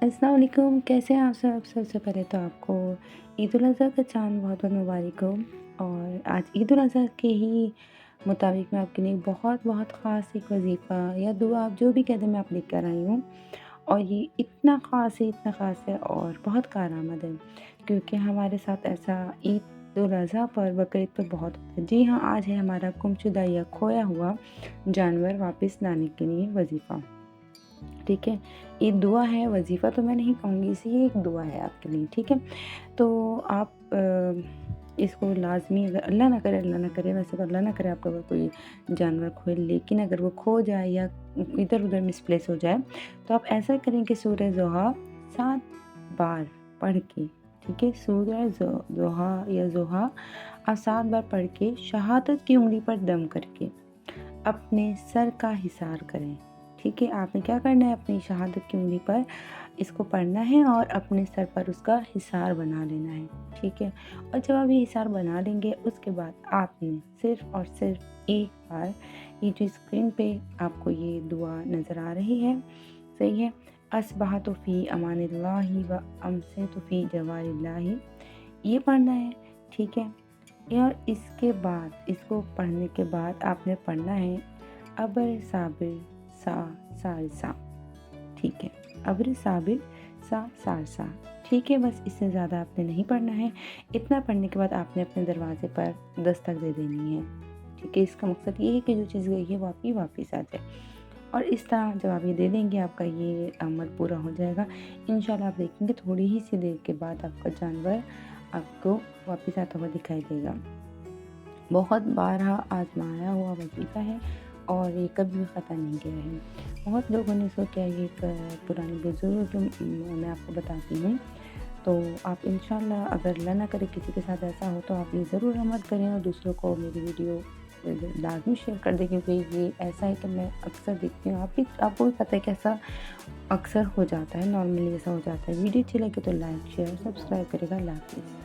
السلام علیکم، کیسے ہیں آپ سب؟ سب سے پہلے تو آپ کو عید الاضحیٰ کا چاند بہت بہت مبارک ہو۔ اور آج عید الاضحیٰ کے ہی مطابق میں آپ کے لیے بہت بہت خاص ایک وظیفہ یا دعا آپ جو بھی کہہ دیں میں آپ لے کر آئی ہوں۔ اور یہ اتنا خاص ہے اور بہت کارآمد ہے، کیونکہ ہمارے ساتھ ایسا عید الاضحیٰ پر بقرعید پر بہت ہوتا ہے۔ جی ہاں، آج ہے ہمارا گم شدہ یا کھویا ہوا جانور واپس لانے کے لیے وظیفہ۔ ٹھیک ہے، یہ دعا ہے، وظیفہ تو میں نہیں کہوں گی، اسے یہ ایک دعا ہے آپ کے لیے۔ ٹھیک ہے، تو آپ اس کو لازمی، اگر اللہ نہ کرے ویسے تو اللہ نہ کرے آپ کا اگر کوئی جانور کھوئے، لیکن اگر وہ کھو جائے یا ادھر ادھر مسپلیس ہو جائے تو آپ ایسا کریں کہ سورہ ضحیٰ 7 بار پڑھ کے، ٹھیک ہے، سورہ ضحیٰ یا ضحیٰ آپ 7 بار پڑھ کے شہادت کی انگلی پر دم کر کے اپنے سر کا حصار کریں۔ ٹھیک ہے، آپ نے کیا کرنا ہے، اپنی شہادت کی انگلی پر اس کو پڑھنا ہے اور اپنے سر پر اس کا حصار بنا لینا ہے۔ ٹھیک ہے، اور جب آپ یہ حصار بنا لیں گے اس کے بعد آپ نے صرف اور صرف ایک بار، یہ جو اسکرین پہ آپ کو یہ دعا نظر آ رہی ہے، صحیح ہے، اصبحت فی امان اللہ و امسیت فی جوار اللہ، یہ پڑھنا ہے۔ ٹھیک ہے، اور اس کے بعد، اس کو پڑھنے کے بعد آپ نے پڑھنا ہے ابر صابر سا سارسا۔ ٹھیک ہے، ابر صابر سا سارسا۔ ٹھیک ہے، بس اس سے زیادہ آپ نے نہیں پڑھنا ہے۔ اتنا پڑھنے کے بعد آپ نے اپنے دروازے پر دستک دے دینی ہے۔ ٹھیک ہے، اس کا مقصد یہ ہے کہ جو چیز گئی ہے وہ آپ کی واپس آ جائے، اور اس طرح جب آپ یہ دے دیں گے آپ کا یہ عمل پورا ہو جائے گا۔ انشاءاللہ آپ دیکھیں گے تھوڑی ہی سی دیر کے بعد آپ کا جانور آپ کو واپس آتا ہوا دکھائی دے گا۔ بہت بارہا آزمایا ہوا وظیفہ ہے اور یہ کبھی بھی خطا نہیں گیا ہے۔ بہت لوگوں نے اس کو کیا، یہ ایک پرانے بزرگ میں آپ کو بتاتی ہوں، تو آپ انشاءاللہ اگر اللہ نہ کرے کسی کے ساتھ ایسا ہو تو آپ یہ ضرور عمل کریں اور دوسروں کو میری ویڈیو لازمی شیئر کر دیں، کیونکہ یہ ایسا ہے کہ میں اکثر دیکھتی ہوں، آپ کو بھی پتہ ہے کہ ایسا اکثر ہو جاتا ہے، نارملی ایسا ہو جاتا ہے۔ ویڈیو اچھی لگے تو لائک شیئر سبسکرائب کرے گا۔ اللہ حافظ۔